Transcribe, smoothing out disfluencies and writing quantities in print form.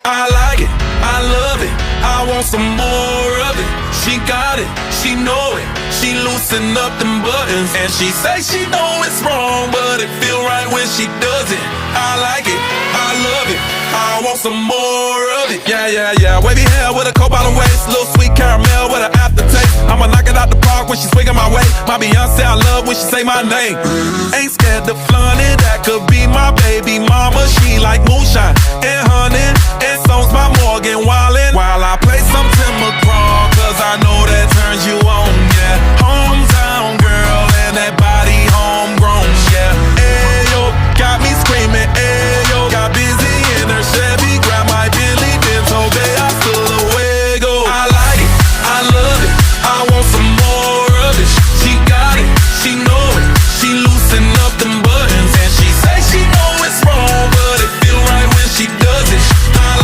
I like it, I love it, I want some more of it. She got it, she know it, she loosen up them buttons. And she say she know it's wrong, but it feel right when she does it. I like it, I love it, I want some more of it. Yeah, yeah, yeah, wavy hair with a cobalt waist, little sweet caramel with an aftertaste. I'ma knock it out the park when she swinging my way. My Beyonce I love when she say my name. Ain't scared to flaunt it, that could be my baby mama. She like moonshine and honey